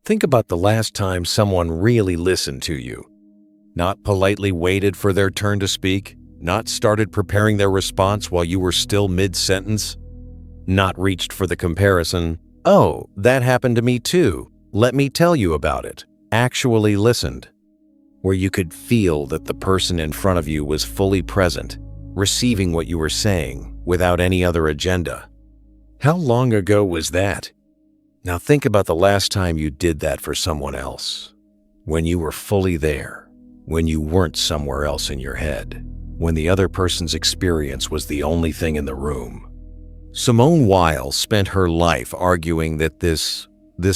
Think about the last time someone really listened to you. Not politely waited for their turn to speak, not started preparing their response while you were still mid-sentence, not reached for the comparison, "Oh, that happened to me too. Let me tell you about it." Actually listened, where you could feel that the person in front of you was fully present, receiving what you were saying without any other agenda. How long ago was that? Now think about the last time you did that for someone else, when you were fully there, when you weren't somewhere else in your head, when the other person's experience was the only thing in the room. Simone Weil spent her life arguing that this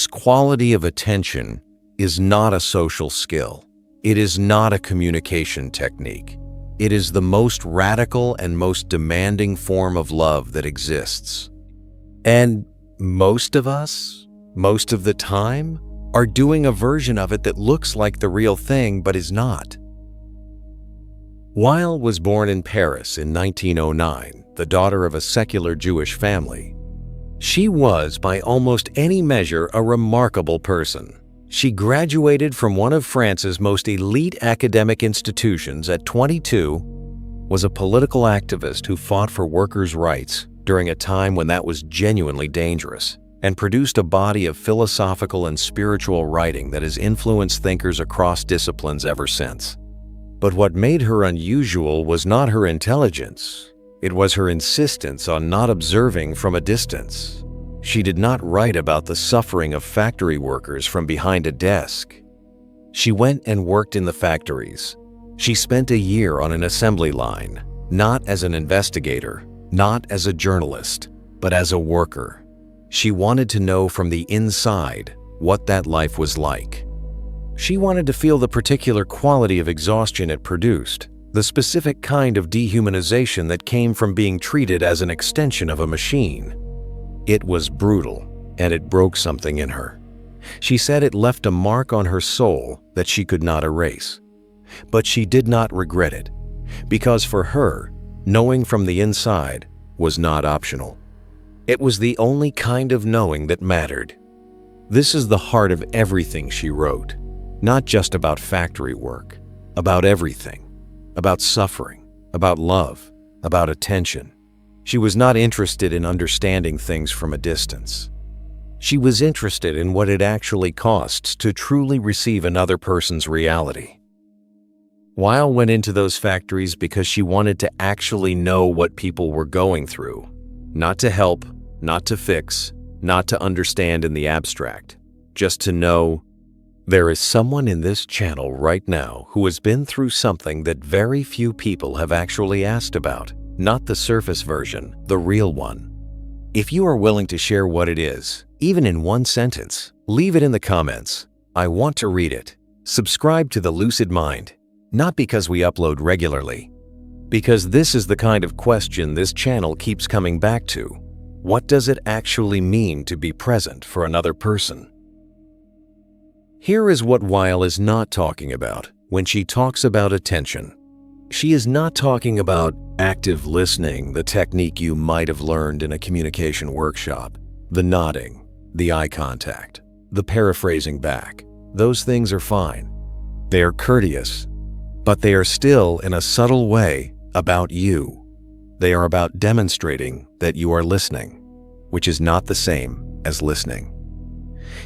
quality of attention is not a social skill. It is not a communication technique. It is the most radical and most demanding form of love that exists. And most of us, most of the time, are doing a version of it that looks like the real thing but is not. Weil was born in Paris in 1909, the daughter of a secular Jewish family. She was, by almost any measure, a remarkable person. She graduated from one of France's most elite academic institutions at 22, was a political activist who fought for workers' rights during a time when that was genuinely dangerous, and produced a body of philosophical and spiritual writing that has influenced thinkers across disciplines ever since. But what made her unusual was not her intelligence. It was her insistence on not observing from a distance. She did not write about the suffering of factory workers from behind a desk. She went and worked in the factories. She spent a year on an assembly line, not as an investigator, not as a journalist, but as a worker. She wanted to know from the inside what that life was like. She wanted to feel the particular quality of exhaustion it produced, the specific kind of dehumanization that came from being treated as an extension of a machine. It was brutal, and it broke something in her. She said it left a mark on her soul that she could not erase. But she did not regret it, because for her, knowing from the inside was not optional. It was the only kind of knowing that mattered. This is the heart of everything she wrote, not just about factory work, about everything, about suffering, about love, about attention. She was not interested in understanding things from a distance. She was interested in what it actually costs to truly receive another person's reality. Weil went into those factories because she wanted to actually know what people were going through, not to help, not to fix, not to understand in the abstract, just to know. There is someone in this channel right now who has been through something that very few people have actually asked about, not the surface version, the real one. If you are willing to share what it is, even in one sentence, leave it in the comments. I want to read it. Subscribe to the Lucid Mind, not because we upload regularly, because this is the kind of question this channel keeps coming back to. What does it actually mean to be present for another person? Here is what Weil is not talking about when she talks about attention. She is not talking about active listening, the technique you might have learned in a communication workshop, the nodding, the eye contact, the paraphrasing back. Those things are fine. They are courteous, but they are still, in a subtle way, about you. They are about demonstrating that you are listening, which is not the same as listening.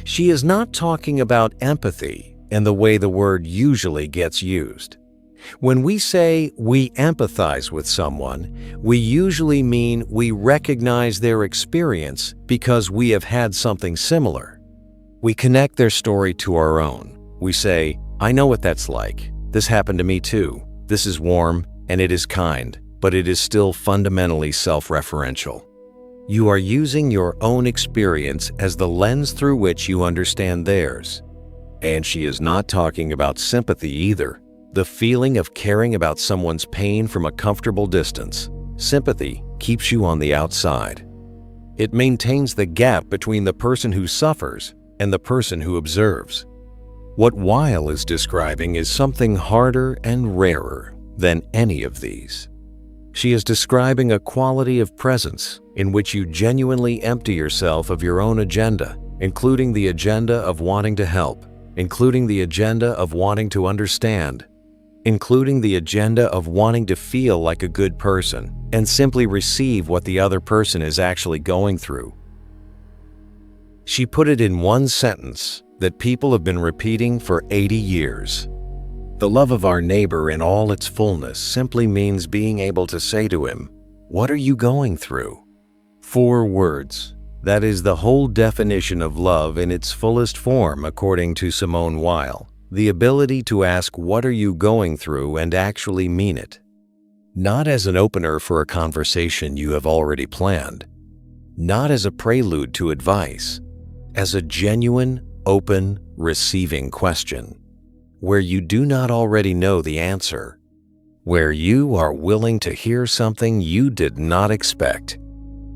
She is not talking about empathy in the way the word usually gets used. When we say we empathize with someone, we usually mean we recognize their experience because we have had something similar. We connect their story to our own. We say, I know what that's like. This happened to me too. This is warm and it is kind, but it is still fundamentally self-referential. You are using your own experience as the lens through which you understand theirs. And she is not talking about sympathy either, the feeling of caring about someone's pain from a comfortable distance. Sympathy keeps you on the outside. It maintains the gap between the person who suffers and the person who observes. What Weil is describing is something harder and rarer than any of these. She is describing a quality of presence in which you genuinely empty yourself of your own agenda including the agenda of wanting to help, including the agenda of wanting to understand, including the agenda of wanting to feel like a good person and simply receive what the other person is actually going through. She put it in one sentence that people have been repeating for 80 years. The love of our neighbor in all its fullness simply means being able to say to him, "What are you going through?" 4 words. That is the whole definition of love in its fullest form, according to Simone Weil. The ability to ask, "What are you going through?" and actually mean it. Not as an opener for a conversation you have already planned. Not as a prelude to advice. As a genuine, open, receiving question, where you do not already know the answer, where you are willing to hear something you did not expect.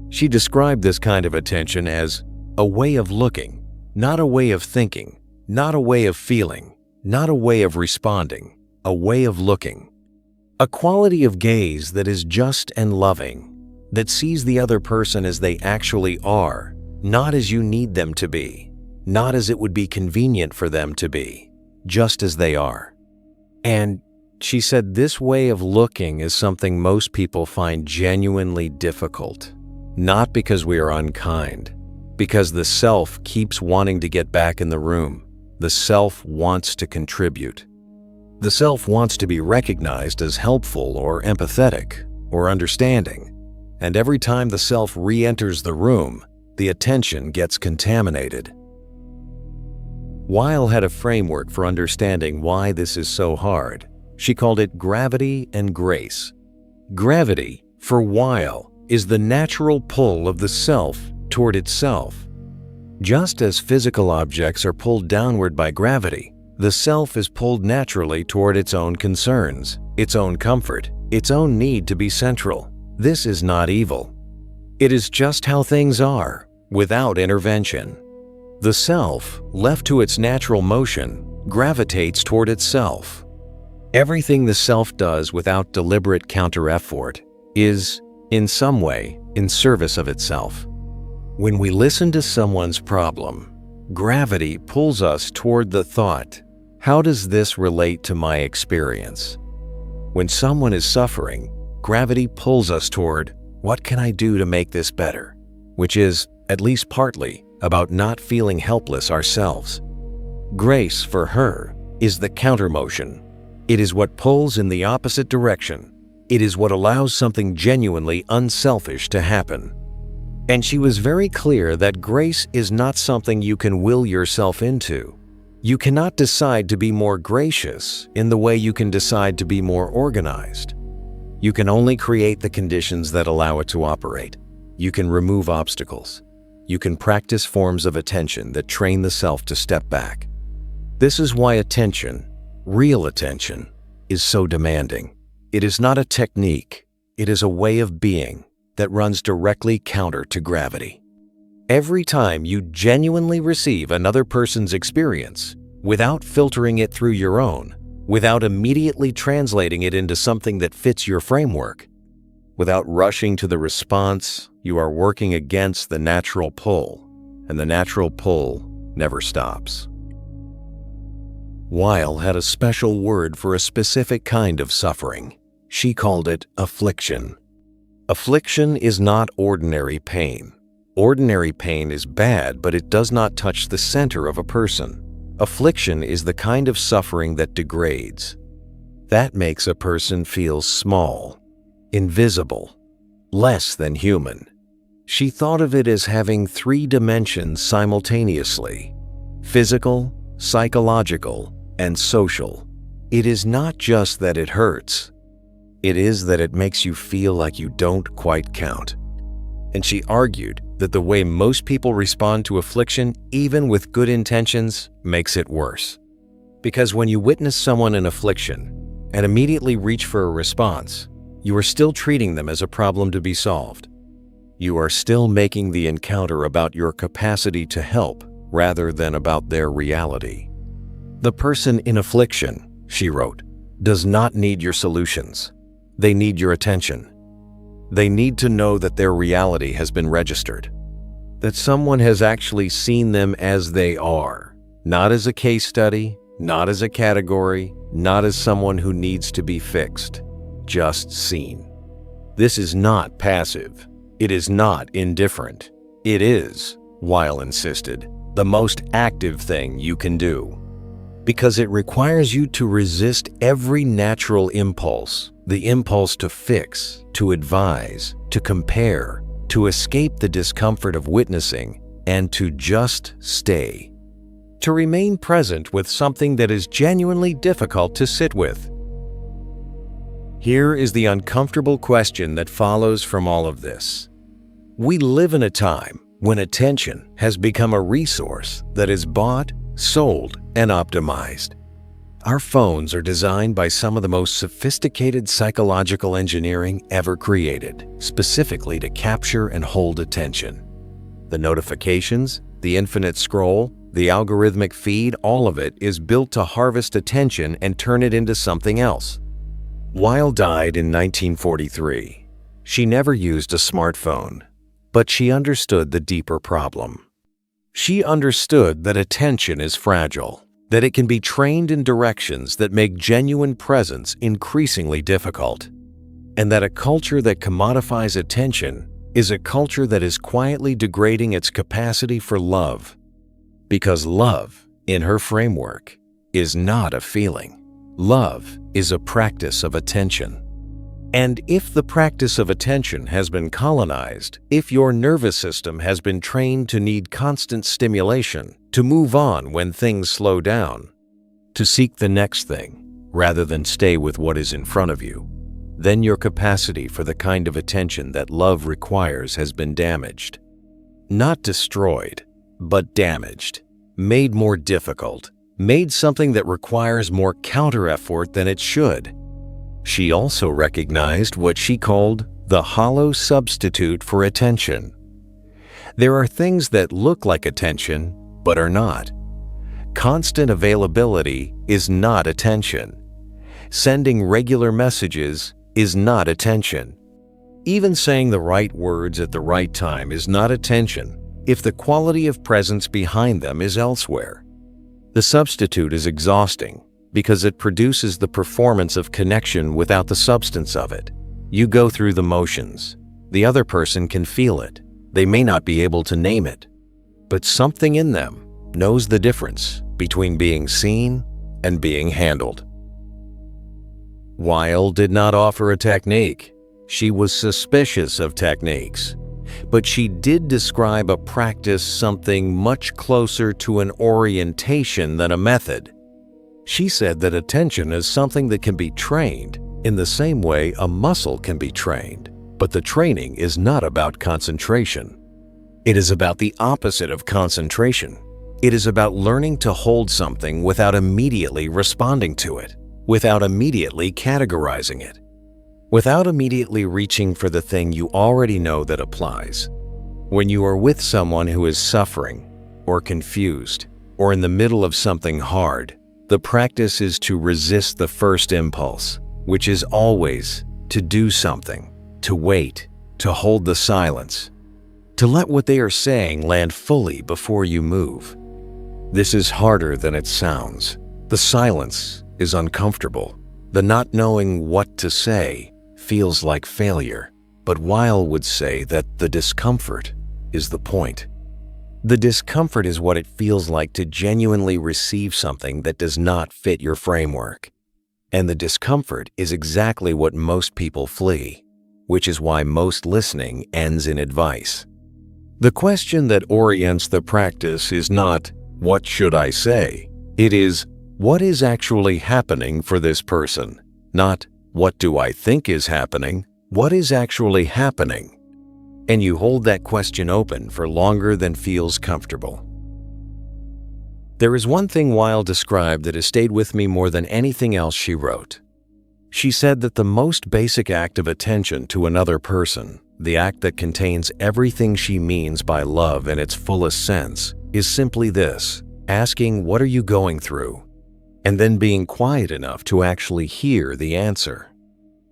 She described this kind of attention as a way of looking, not a way of thinking, not a way of feeling, not a way of responding, a way of looking. A quality of gaze that is just and loving, that sees the other person as they actually are, not as you need them to be, not as it would be convenient for them to be, just as they are. And she said this way of looking is something most people find genuinely difficult, not because we are unkind, because the self keeps wanting to get back in the room. The self wants to contribute. The self wants to be recognized as helpful or empathetic or understanding. And every time the self re-enters the room, the attention gets contaminated. Weil had a framework for understanding why this is so hard. She called it gravity and grace. Gravity, for Weil, is the natural pull of the self toward itself. Just as physical objects are pulled downward by gravity, the self is pulled naturally toward its own concerns, its own comfort, its own need to be central. This is not evil. It is just how things are, without intervention. The self, left to its natural motion, gravitates toward itself. Everything the self does without deliberate counter-effort is, in some way, in service of itself. When we listen to someone's problem, gravity pulls us toward the thought, how does this relate to my experience? When someone is suffering, gravity pulls us toward, what can I do to make this better? Which is, at least partly, about not feeling helpless ourselves. Grace, for her, is the counter-motion. It is what pulls in the opposite direction. It is what allows something genuinely unselfish to happen. And she was very clear that grace is not something you can will yourself into. You cannot decide to be more gracious in the way you can decide to be more organized. You can only create the conditions that allow it to operate. You can remove obstacles. You can practice forms of attention that train the self to step back. This is why attention, real attention, is so demanding. It is not a technique. It is a way of being that runs directly counter to gravity. Every time you genuinely receive another person's experience, without filtering it through your own, without immediately translating it into something that fits your framework, without rushing to the response, you are working against the natural pull, and the natural pull never stops. Weil had a special word for a specific kind of suffering. She called it affliction. Affliction is not ordinary pain. Ordinary pain is bad, but it does not touch the center of a person. Affliction is the kind of suffering that degrades. That makes a person feel small, invisible, less than human. She thought of it as having 3 dimensions simultaneously: physical, psychological, and social. It is not just that it hurts. It is that it makes you feel like you don't quite count. And she argued that the way most people respond to affliction, even with good intentions, makes it worse. Because when you witness someone in affliction and immediately reach for a response, you are still treating them as a problem to be solved. You are still making the encounter about your capacity to help rather than about their reality. The person in affliction, she wrote, does not need your solutions. They need your attention. They need to know that their reality has been registered. that someone has actually seen them as they are, not as a case study, not as a category, not as someone who needs to be fixed, just seen. This is not passive. It is not indifferent. It is, Weil insisted, the most active thing you can do. Because it requires you to resist every natural impulse, the impulse to fix, to advise, to compare, to escape the discomfort of witnessing, and to just stay. To remain present with something that is genuinely difficult to sit with. Here is the uncomfortable question that follows from all of this. We live in a time when attention has become a resource that is bought, sold, and optimized. Our phones are designed by some of the most sophisticated psychological engineering ever created, specifically to capture and hold attention. The notifications, the infinite scroll, the algorithmic feed, all of it is built to harvest attention and turn it into something else. Weil died in 1943. She never used a smartphone, but she understood the deeper problem. She understood that attention is fragile, that it can be trained in directions that make genuine presence increasingly difficult, and that a culture that commodifies attention is a culture that is quietly degrading its capacity for love. Because love, in her framework, is not a feeling. Love is a practice of attention. And if the practice of attention has been colonized, if your nervous system has been trained to need constant stimulation, to move on when things slow down, to seek the next thing, rather than stay with what is in front of you, then your capacity for the kind of attention that love requires has been damaged. Not destroyed, but damaged, made more difficult, made something that requires more counter-effort than it should. She also recognized what she called the hollow substitute for attention. There are things that look like attention, but are not. Constant availability is not attention. Sending regular messages is not attention. Even saying the right words at the right time is not attention if the quality of presence behind them is elsewhere. The substitute is exhausting because it produces the performance of connection without the substance of it. You go through the motions. The other person can feel it. They may not be able to name it, but something in them knows the difference between being seen and being handled. Weil did not offer a technique. She was suspicious of techniques, but she did describe a practice, something much closer to an orientation than a method. She said that attention is something that can be trained in the same way a muscle can be trained, but the training is not about concentration. It is about the opposite of concentration. It is about learning to hold something without immediately responding to it, without immediately categorizing it, without immediately reaching for the thing you already know that applies. When you are with someone who is suffering, or confused, or in the middle of something hard, the practice is to resist the first impulse, which is always to do something, to wait, to hold the silence, to let what they are saying land fully before you move. This is harder than it sounds. The silence is uncomfortable. The not knowing what to say feels like failure, but Weil would say that the discomfort is the point. The discomfort is what it feels like to genuinely receive something that does not fit your framework. And the discomfort is exactly what most people flee, which is why most listening ends in advice. The question that orients the practice is not, "What should I say?" It is, "What is actually happening for this person?" Not, "What do I think is happening?" What is actually happening? And you hold that question open for longer than feels comfortable. There is one thing Weil described that has stayed with me more than anything else she wrote. She said that the most basic act of attention to another person, the act that contains everything she means by love in its fullest sense, is simply this: asking, "What are you going through?" and then being quiet enough to actually hear the answer.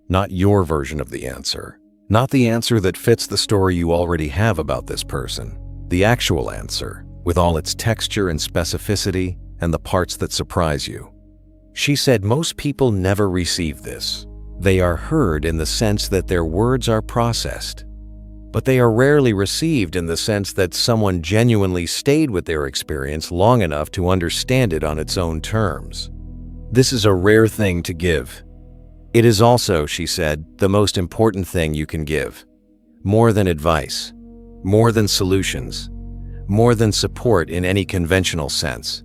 Not your version of the answer, not the answer that fits the story you already have about this person, the actual answer, with all its texture and specificity and the parts that surprise you. She said most people never receive this. They are heard in the sense that their words are processed, but they are rarely received in the sense that someone genuinely stayed with their experience long enough to understand it on its own terms. This is a rare thing to give. It is also, she said, the most important thing you can give. More than advice, more than solutions, more than support in any conventional sense.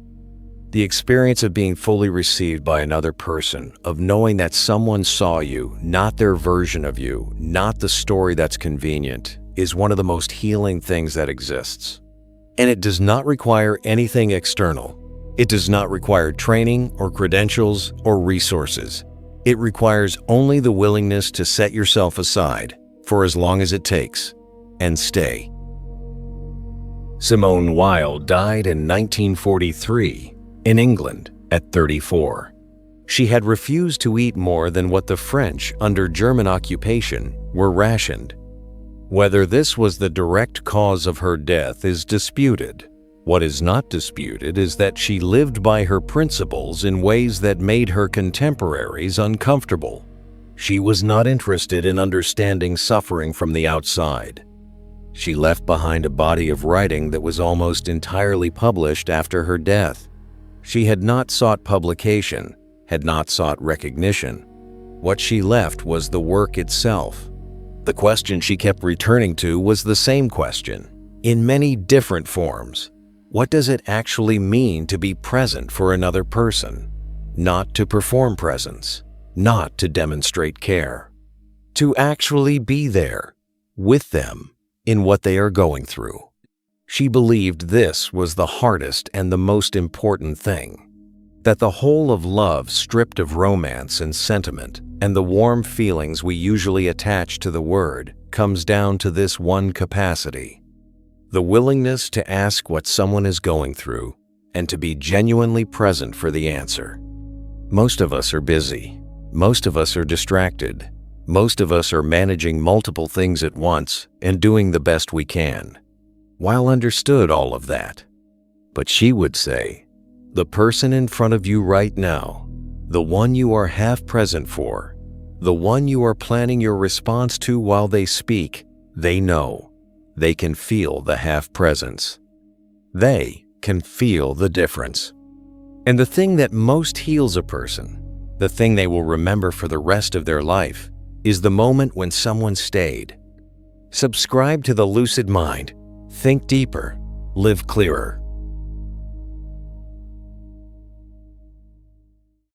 The experience of being fully received by another person, of knowing that someone saw you, not their version of you, not the story that's convenient, is one of the most healing things that exists. And it does not require anything external. It does not require training or credentials or resources. It requires only the willingness to set yourself aside for as long as it takes and stay. Simone Weil died in 1943 in England at 34. She had refused to eat more than what the French, under German occupation, were rationed. Whether this was the direct cause of her death is disputed. What is not disputed is that she lived by her principles in ways that made her contemporaries uncomfortable. She was not interested in understanding suffering from the outside. She left behind a body of writing that was almost entirely published after her death. She had not sought publication, had not sought recognition. What she left was the work itself. The question she kept returning to was the same question, in many different forms. What does it actually mean to be present for another person? Not to perform presence, not to demonstrate care. To actually be there, with them, in what they are going through. She believed this was the hardest and the most important thing. That the whole of love, stripped of romance and sentiment, and the warm feelings we usually attach to the word, comes down to this one capacity. The willingness to ask what someone is going through and to be genuinely present for the answer. Most of us are busy. Most of us are distracted. Most of us are managing multiple things at once and doing the best we can. Weil understood all of that. But she would say, the person in front of you right now, the one you are half present for, the one you are planning your response to while they speak, they know. They can feel the half presence. They can feel the difference. And the thing that most heals a person, the thing they will remember for the rest of their life, is the moment when someone stayed. Subscribe to the Lucid Mind. Think deeper. Live clearer.